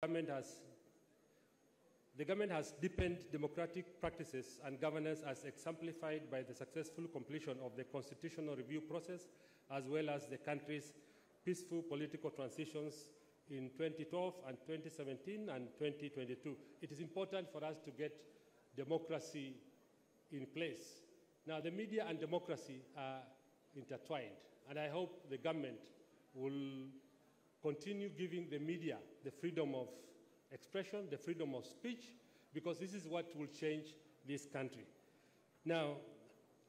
government has deepened democratic practices and governance as exemplified by the successful completion of the constitutional review process, as well as the country's peaceful political transitions in 2012 and 2017 and 2022. It is important for us to get democracy in place. Now, the media and democracy are intertwined, and I hope the government will continue giving the media the freedom of expression, the freedom of speech, because this is what will change this country. Now,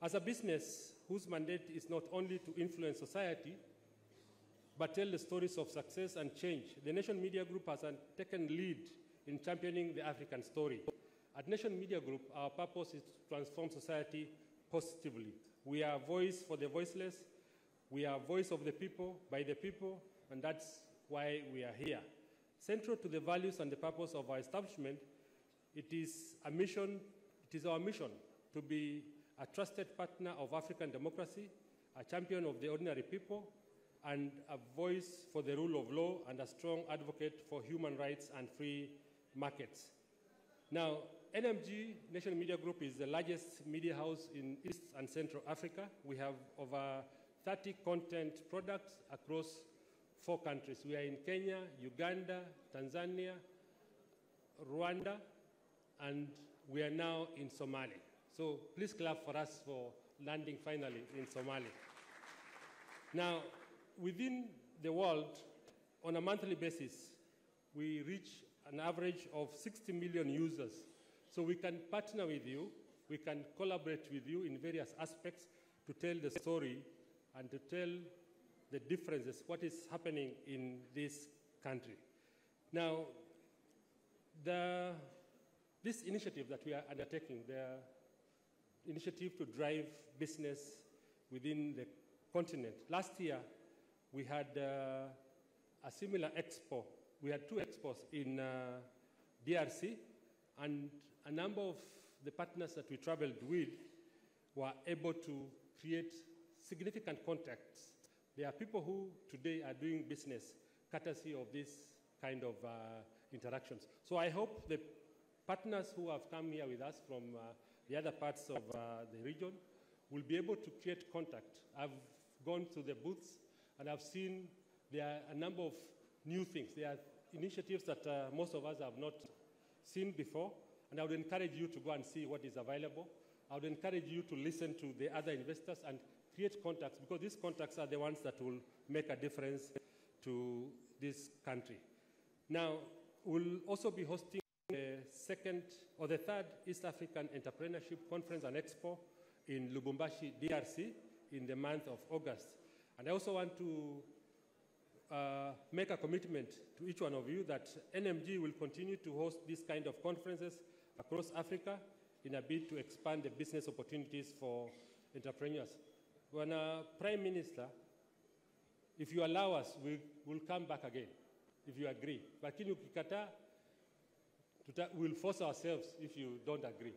as a business whose mandate is not only to influence society, but tell the stories of success and change, the Nation Media Group has taken lead in championing the African story. At Nation Media Group, our purpose is to transform society positively. We are a voice for the voiceless. We are a voice of the people, by the people, and that's why we are here. Central to the values and the purpose of our establishment, it is our mission to be a trusted partner of African democracy, a champion of the ordinary people, and a voice for the rule of law, and a strong advocate for human rights and free markets. Now, NMG, Nation Media Group, is the largest media house in East and Central Africa. We have over 30 content products across 4 countries. We are in Kenya, Uganda, Tanzania, Rwanda, and we are now in Somalia. So please clap for us for landing finally in Somalia. Now, within the world, on a monthly basis, we reach an average of 60 million users. So we can partner with you, we can collaborate with you in various aspects to tell the story and to tell the differences, what is happening in this country. Now, this initiative that we are undertaking, the initiative to drive business within the continent. Last year, we had a similar expo. We had 2 expos in DRC, and a number of the partners that we traveled with were able to create significant contacts. There are people who today are doing business courtesy of this kind of interactions. So I hope the partners who have come here with us from the other parts of the region will be able to create contact. I've gone to the booths and I've seen there are a number of new things. There are initiatives that most of us have not seen before, and I would encourage you to go and see what is available. I would encourage you to listen to the other investors and create contacts, because these contacts are the ones that will make a difference to this country. Now, we'll also be hosting the third East African Entrepreneurship Conference and Expo in Lubumbashi, DRC, in the month of August. And I also want to make a commitment to each one of you that NMG will continue to host these kind of conferences across Africa in a bid to expand the business opportunities for entrepreneurs. When Prime Minister, if you allow us, we'll come back again, if you agree. Lakini ukikataa, we'll force ourselves if you don't agree.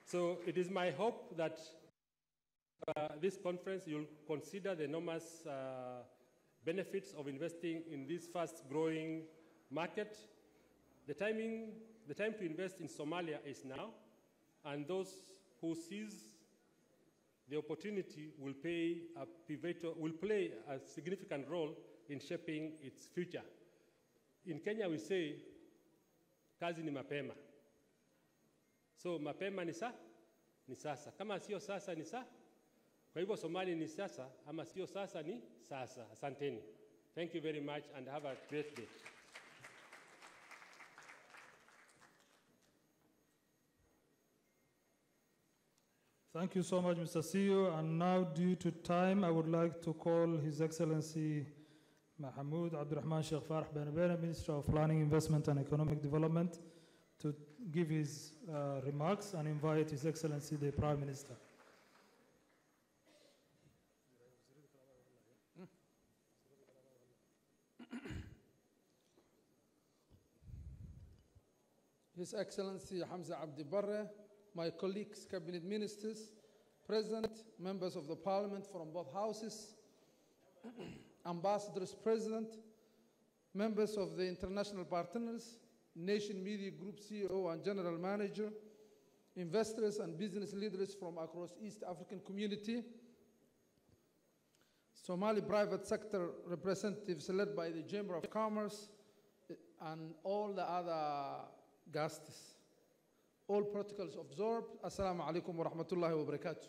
So it is my hope that this conference, you'll consider the enormous benefits of investing in this fast-growing market. The time to invest in Somalia is now, and those who seize the opportunity will play a significant role in shaping its future. In Kenya, we say, kazi ni mapema. So mapema ni sasa. Kama sio sasa ni sasa. Kwa hivyo Somali ni sasa, ama sio sasa ni sasa. Asanteni. Thank you very much and have a great day. Thank you so much, Mr. CEO. And now, due to time, I would like to call His Excellency Mahmoud Abdurrahman Sheikh Farah Benabena, Minister of Planning, Investment and Economic Development, to give his remarks and invite His Excellency the Prime Minister. His Excellency Hamza Abdi Barre, my colleagues, cabinet ministers, present, members of the parliament from both houses, ambassadors present, members of the international partners, Nation Media Group CEO and General Manager, investors and business leaders from across East African community, Somali private sector representatives led by the Chamber of Commerce, and all the other guests. All protocols observed. Assalamu alaikum wa rahmatullahi wa barakatuh.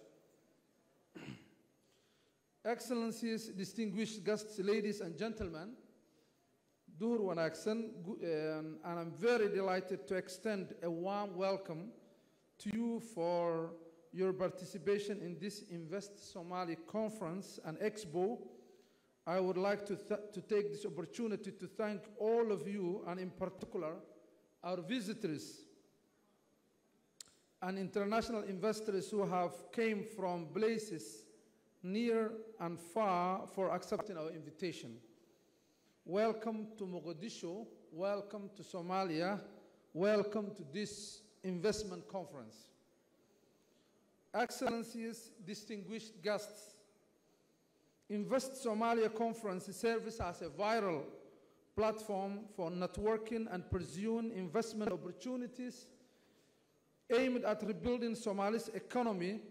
Excellencies, distinguished guests, ladies and gentlemen, Duhur Wanaksan, and I'm very delighted to extend a warm welcome to you for your participation in this Invest Somali Conference and Expo. I would like to take this opportunity to thank all of you, and in particular, our visitors and international investors who have came from places near and far for accepting our invitation. Welcome to Mogadishu, welcome to Somalia, welcome to this investment conference. Excellencies, distinguished guests, Invest Somalia Conference serves as a viral platform for networking and pursuing investment opportunities aimed at rebuilding Somalia's economy,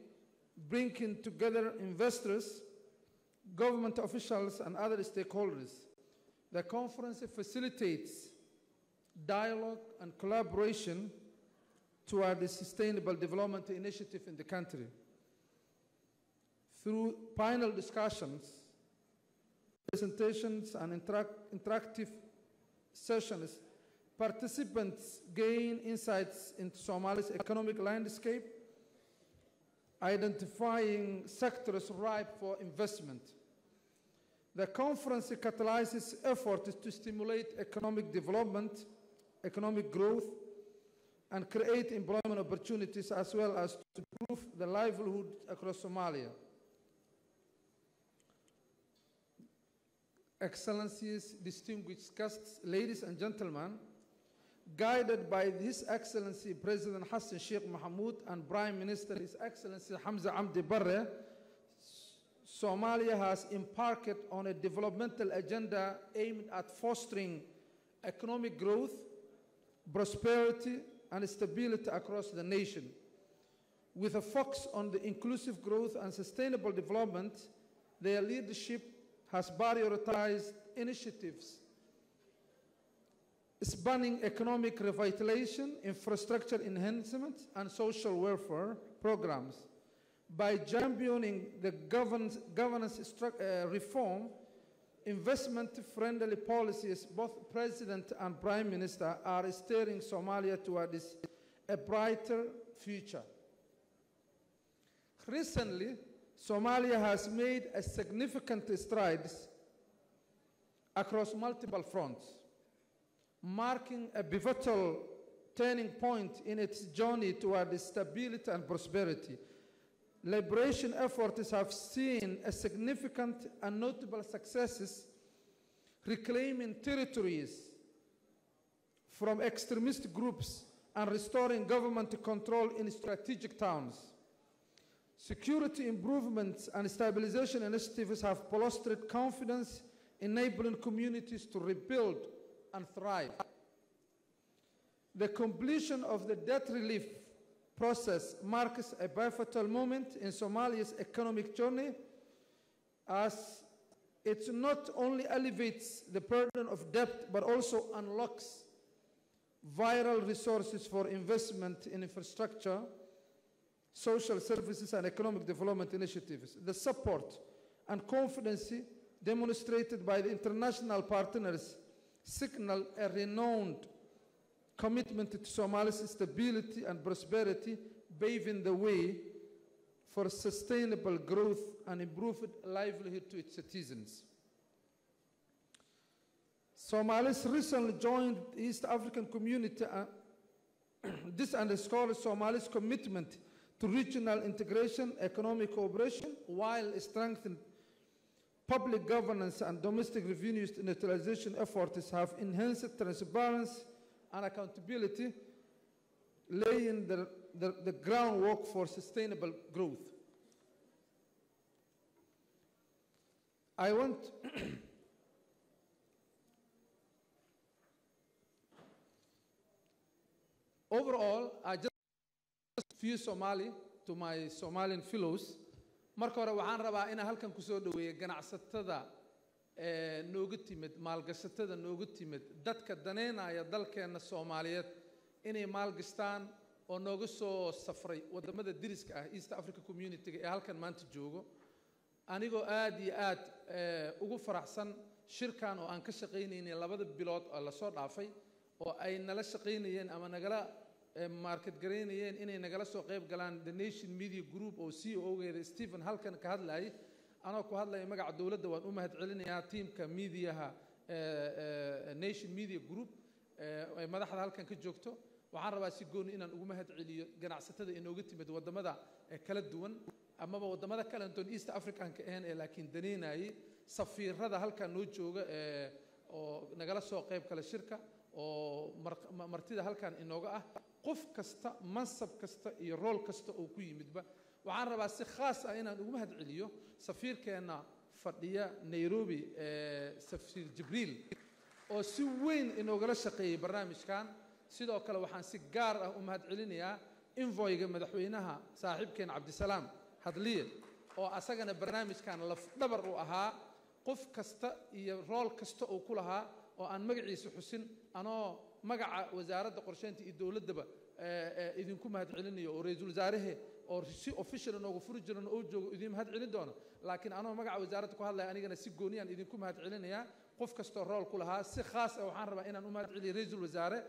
bringing together investors, government officials, and other stakeholders. The conference facilitates dialogue and collaboration toward the Sustainable Development Initiative in the country. Through panel discussions, presentations, and interactive sessions, participants gain insights into Somalia's economic landscape, identifying sectors ripe for investment. The conference catalyzes efforts to stimulate economic development, economic growth, and create employment opportunities, as well as to improve the livelihood across Somalia. Excellencies, distinguished guests, ladies and gentlemen, guided by His Excellency President Hassan Sheikh Mohamud and Prime Minister His Excellency Hamza Abdi Barre, Somalia has embarked on a developmental agenda aimed at fostering economic growth, prosperity, and stability across the nation. With a focus on the inclusive growth and sustainable development, their leadership has prioritized initiatives spanning economic revitalization, infrastructure enhancement, and social welfare programs. By championing the governance reform, investment-friendly policies, both President and Prime Minister are steering Somalia towards a brighter future. Recently, Somalia has made a significant strides across multiple fronts, marking a pivotal turning point in its journey toward stability and prosperity. Liberation efforts have seen a significant and notable successes, reclaiming territories from extremist groups and restoring government control in strategic towns. Security improvements and stabilization initiatives have fostered confidence, enabling communities to rebuild and thrive. The completion of the debt relief process marks a pivotal moment in Somalia's economic journey, as it not only alleviates the burden of debt, but also unlocks vital resources for investment in infrastructure, social services, and economic development initiatives. The support and confidence demonstrated by the international partners signal a renowned commitment to Somalia's stability and prosperity, paving the way for sustainable growth and improved livelihood to its citizens. Somalis recently joined the East African community. This underscores Somalia's commitment to regional integration, economic cooperation, while strengthening public governance and domestic revenue neutralization efforts have enhanced transparency and accountability, laying the groundwork for sustainable growth. Overall, I just few Somali to my Somalian fellows. Marka hore waxaan rabaa inaan halkan ku soo dhaweeyo ganacsatada nooga timid maalgashatada nooga timid dadka daneynaya dalkeena Soomaaliyeed inay maalgashtaan oo nooga soo safray wadamada diriska ah East Africa Community ee halkan maanta joogo anigoo aad iyo aad ugu faraxsan shirkan oo aan ka shaqeynayay 2 bilood oo la soo dhaafay oo ay nala shaqeynayeen ama nagala market gareynayeen inay nagala soo qayb galaan the Nation Media Group oo CEO-geeda Stephen halkan ka hadlayay anoo ku hadlay magaca dawladda waan u mahadcelinayaa teamka mediaha Nation Media Group ay madaxda halkan ka joogto waxaan rabaa si gooni inaan ugu mahadceliyo ganacsatada inooga timid wadamada kala duwan ama wadamada kale intoon East African ka ahayn laakiin daneynayay safiirada halkan noo jooga oo nagala soo qayb kala shirka oo martida halkan inooga ah qof kasta mansab kasta iyo role kasta oo ku yimidba waxaan rabaa si khaas ah inaan ugu mahadceliyo safiirkeena fadhiya Nairobi safiir Jibriil oo si weyn inoogala shaqeeyay barnaamijkan sidoo kale waxaan si gaar ah u mahadcelinayaa envoy-ga madaxweynaha saaxiibkeen Cabdisalaam Hadliye oo asagana barnaamijkan laf dhabar u ahaa qof kasta iyo role kasta oo ku lahaa oo aan magaciisa xusin anoo magaca wasaaradda qorsheynta iyo dawladaba idinku mahadcelinayo oo ra'iisul wasaaraha oo si official noogu furi jiran oo joogo idin mahadcelin doona laakiin anoo magaca wasaaradda ku hadlay anigana si gooniyaan idinku mahadcelinayaa qof kasta role ku lahaa si khaas ah waxaan rabaa inaan u mahadceliyo ra'iisul wasaare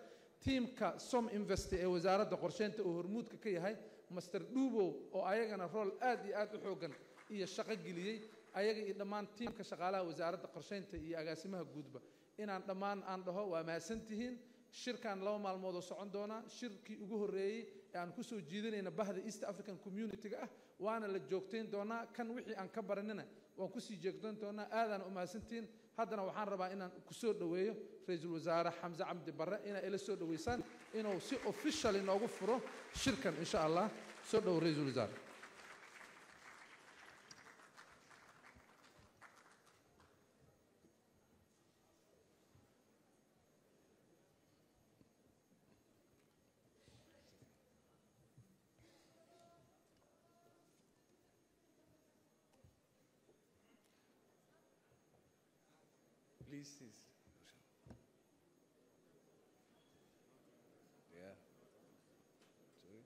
teamka Som Invest ee wasaaradda qorsheynta oo hormuudka ka yahay Master Dubo oo ayagana role aad iyo aad u xoogan iyo shaqo geliyay ayaga iyo dhammaan teamka shaqaalaha wasaaradda qorsheynta iyo agaasimaha guudba inaan dhammaan aan dhaho waa mahadsantihiin shirkan 2 maalmood oo socon doona shirkii ugu horeeyay ee aan ku soo jiidanayna bahda East African Community ah waana la joogteyn doonaa kan wixii aan ka baranina waan ku sii jeegdan doonaa aadana u mahadsantihiin haddana waxaan rabaa inaan ku soo dhaweeyo ra'iisul wasaare Xamza Cabdi Barre inay ila soo dhaweysaan inuu si official inoogu furo shirkan insha Allah soo dhaw ra'iisul wasaare Please. Yeah. Sorry.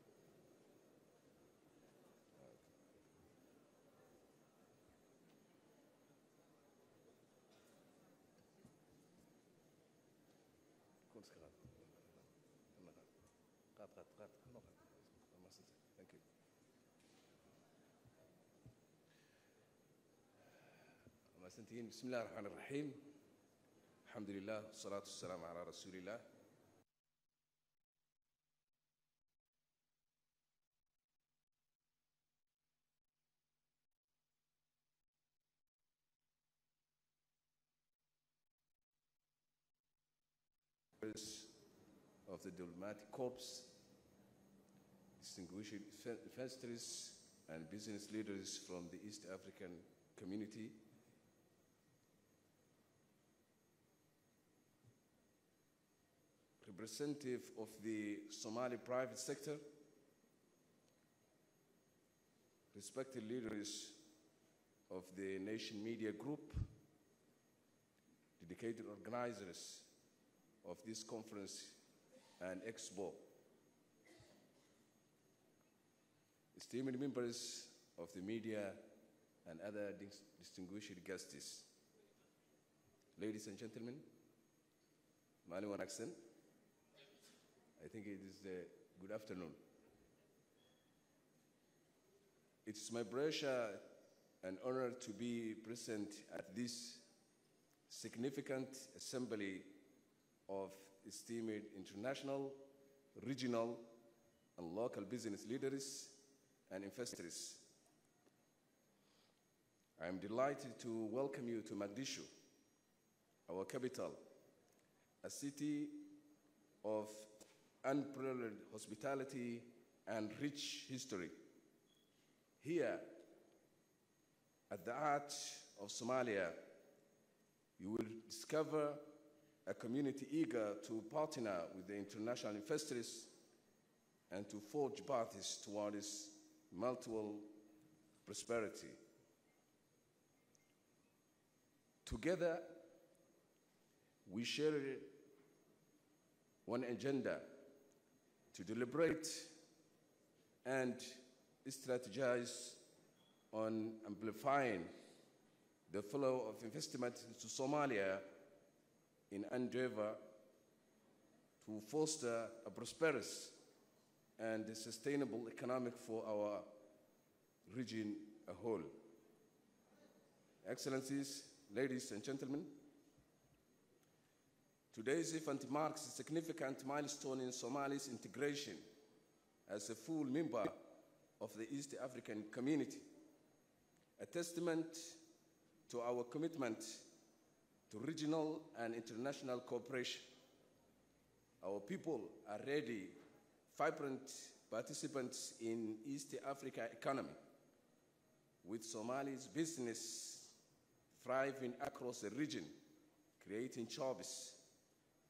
Thank you. بسم الله الرحمن الرحيم الحمد لله والصلاة والسلام على رسول الله of the diplomatic corps, distinguished investors and business leaders from the East African community, representative of the Somali private sector, respected leaders of the Nation Media Group, dedicated organizers of this conference and expo, esteemed members of the media and other distinguished guests, ladies and gentlemen, Mali Wanaksen, I think it is good afternoon. It's my pleasure and honor to be present at this significant assembly of esteemed international, regional, and local business leaders and investors. I am delighted to welcome you to Mogadishu, our capital, a city of unparalleled hospitality and rich history. Here, at the heart of Somalia, you will discover a community eager to partner with the international investors and to forge paths towards mutual prosperity. Together, we share one agenda to deliberate and strategize on amplifying the flow of investment to Somalia in endeavor to foster a prosperous and sustainable economic for our region as a whole. Excellencies, ladies and gentlemen, today's event marks a significant milestone in Somalia's integration as a full member of the East African community, a testament to our commitment to regional and international cooperation. Our people are ready, vibrant participants in East Africa economy, with Somalia's business thriving across the region, creating jobs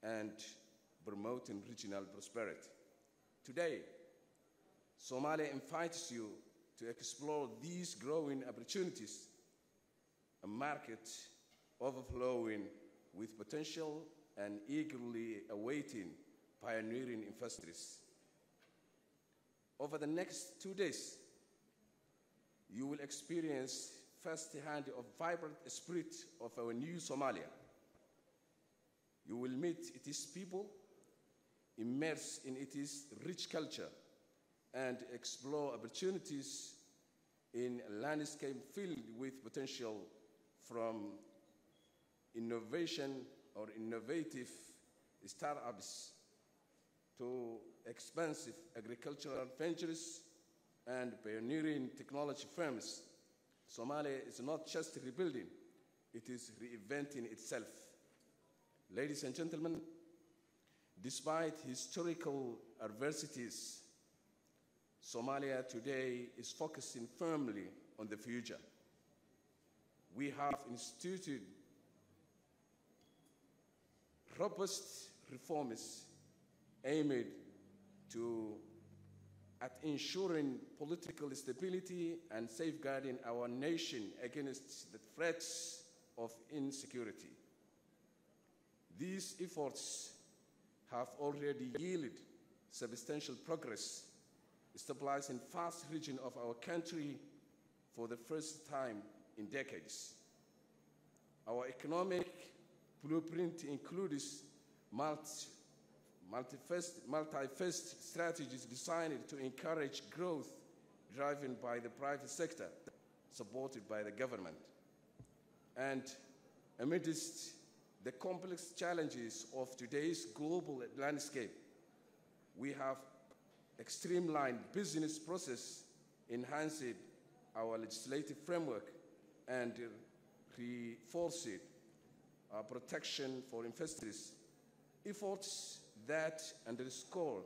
and promoting regional prosperity. Today, Somalia invites you to explore these growing opportunities, a market overflowing with potential and eagerly awaiting pioneering investors. Over the next 2 days, you will experience firsthand the vibrant spirit of our new Somalia. You will meet its people, immerse in its rich culture, and explore opportunities in a landscape filled with potential, from innovation or innovative startups to expansive agricultural ventures and pioneering technology firms. Somalia is not just rebuilding, it is reinventing itself. Ladies and gentlemen, despite historical adversities, Somalia today is focusing firmly on the future. We have instituted robust reforms aimed at ensuring political stability and safeguarding our nation against the threats of insecurity. These efforts have already yielded substantial progress, stabilizing vast region of our country for the first time in decades. Our economic blueprint includes multi-phased strategies designed to encourage growth driven by the private sector, supported by the government. And amidst the complex challenges of today's global landscape, we have streamlined business process, enhanced our legislative framework, and reinforced our protection for investors, efforts that underscore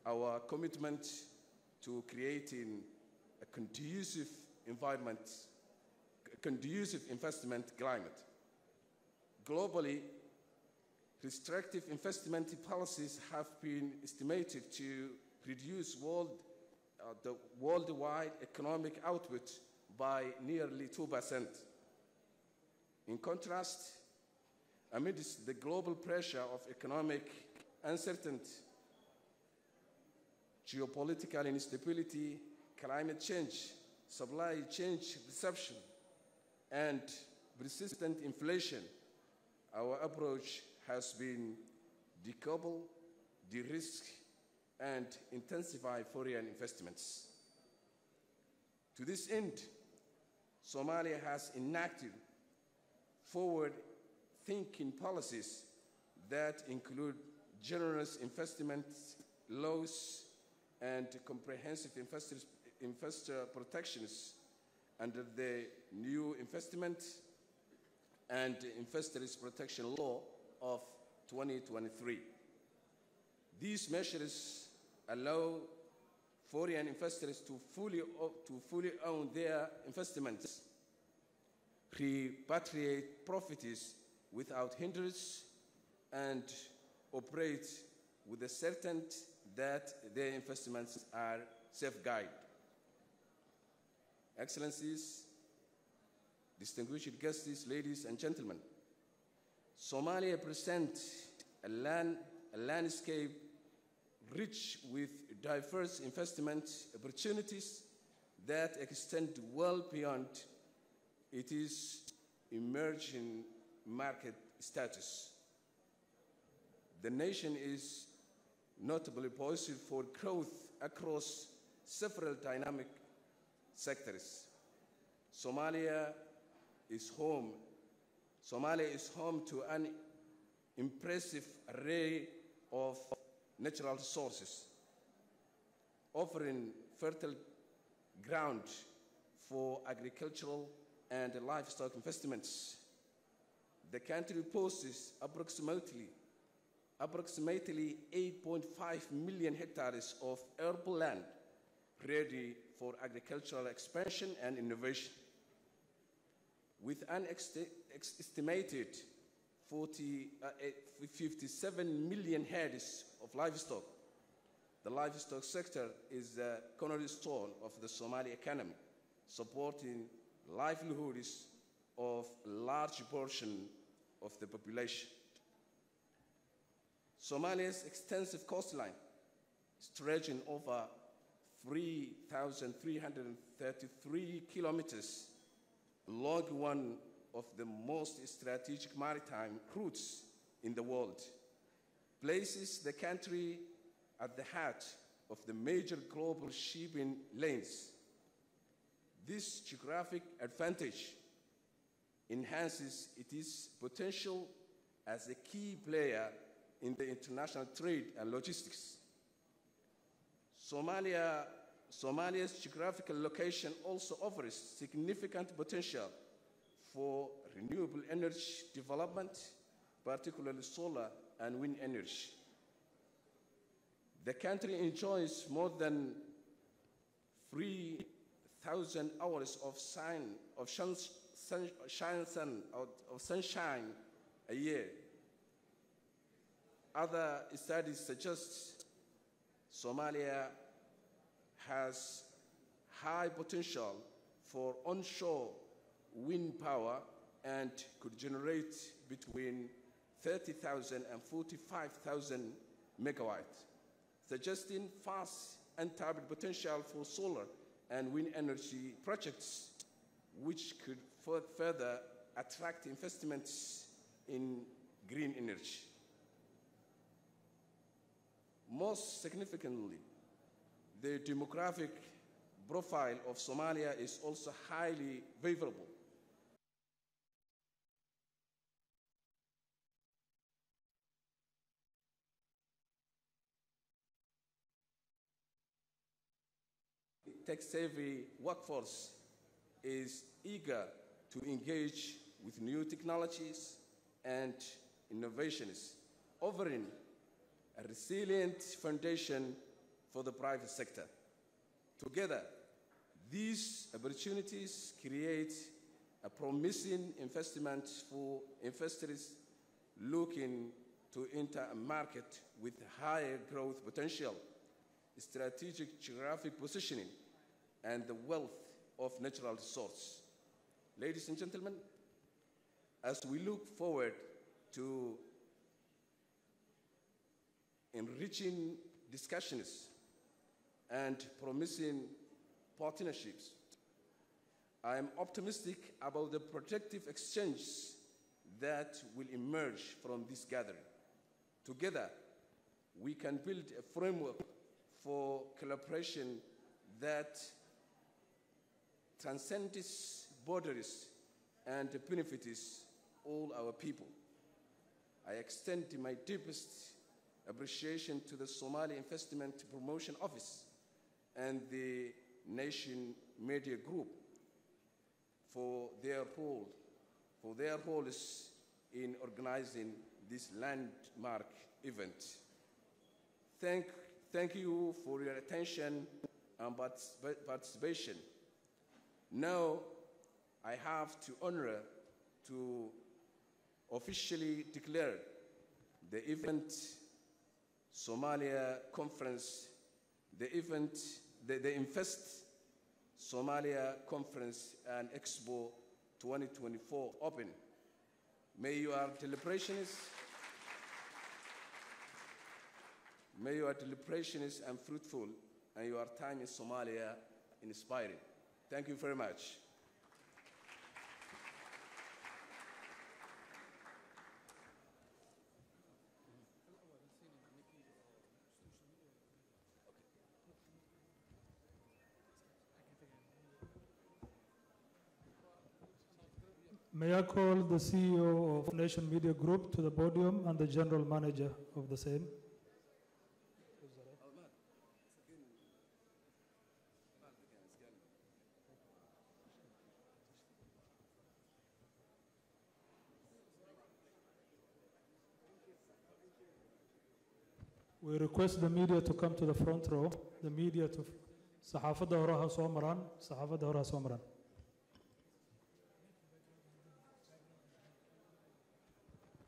our commitment to creating a conducive investment climate. Globally, restrictive investment policies have been estimated to reduce the worldwide economic output by nearly 2%. In contrast, amidst the global pressure of economic uncertainty, geopolitical instability, climate change, supply chain disruption, and persistent inflation, our approach has been decouple, de-risk, and intensify foreign investments. To this end, Somalia has enacted forward-thinking policies that include generous investment laws and comprehensive investor protections under the new Investment and Investors Protection Law of 2023. These measures allow foreign investors to fully own their investments, repatriate profits without hindrance, and operate with the certainty that their investments are safeguarded. Excellencies, distinguished guests, ladies and gentlemen, Somalia presents a landscape rich with diverse investment opportunities that extend well beyond its emerging market status. The nation is notably poised for growth across several dynamic sectors. Somalia is home to an impressive array of natural resources, offering fertile ground for agricultural and livestock investments. The country possesses approximately 8.5 million hectares of arable land ready for agricultural expansion and innovation. With an estimated 57 million heads of livestock, the livestock sector is the cornerstone of the Somali economy, supporting livelihoods of a large portion of the population. Somalia's extensive coastline, stretching over 3,333 kilometers along one of the most strategic maritime routes in the world, places the country at the heart of the major global shipping lanes. This geographic advantage enhances its potential as a key player in the international trade and logistics. Somalia's geographical location also offers significant potential for renewable energy development, particularly solar and wind energy. The country enjoys more than 3,000 hours of sunshine a year. Other studies suggest Somalia has high potential for onshore wind power and could generate between 30,000 and 45,000 megawatts, suggesting vast untapped potential for solar and wind energy projects, which could further attract investments in green energy. Most significantly, the demographic profile of Somalia is also highly favorable. Tech-savvy workforce is eager to engage with new technologies and innovations, offering a resilient foundation for the private sector. Together, these opportunities create a promising investment for investors looking to enter a market with higher growth potential, strategic geographic positioning, and the wealth of natural resources. Ladies and gentlemen, as we look forward to enriching discussions and promising partnerships, I am optimistic about the productive exchanges that will emerge from this gathering. Together, we can build a framework for collaboration that transcends borders and benefits all our people. I extend my deepest appreciation to the Somali Investment Promotion Office and the Nation Media Group for their roles in organizing this landmark event. Thank you for your attention and participation. Now, I have the honor to officially declare the event Somalia Conference, the Invest Somalia Conference and Expo 2024 open. May your deliberations and fruitful, and your time in Somalia inspiring. Thank you very much. May I call the CEO of Nation Media Group to the podium and the general manager of the same? We request the media to come to the front row. The media to saxaafadda horaha soo maraan, saxaafadda horaha soo maraan.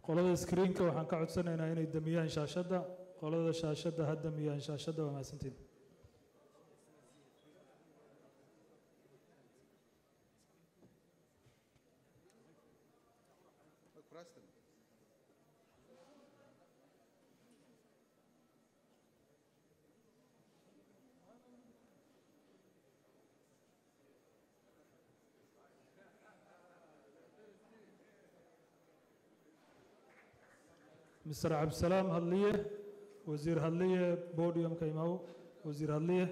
qolada screenka waxaan ka codsanaynaa inay damiyaan shaashadda. qolada shaashadda ha damiyaan shaashadda. Waa mahadsantiin. Mr. Absalam Hadliye, Wazir Hadliye, podium Kaimau, Wazir Hadliye.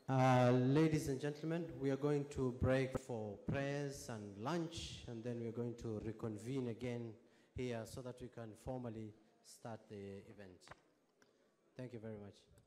Ladies and gentlemen, we are going to break for prayers and lunch, and then we are going to reconvene again here so that we can formally start the event. Thank you very much.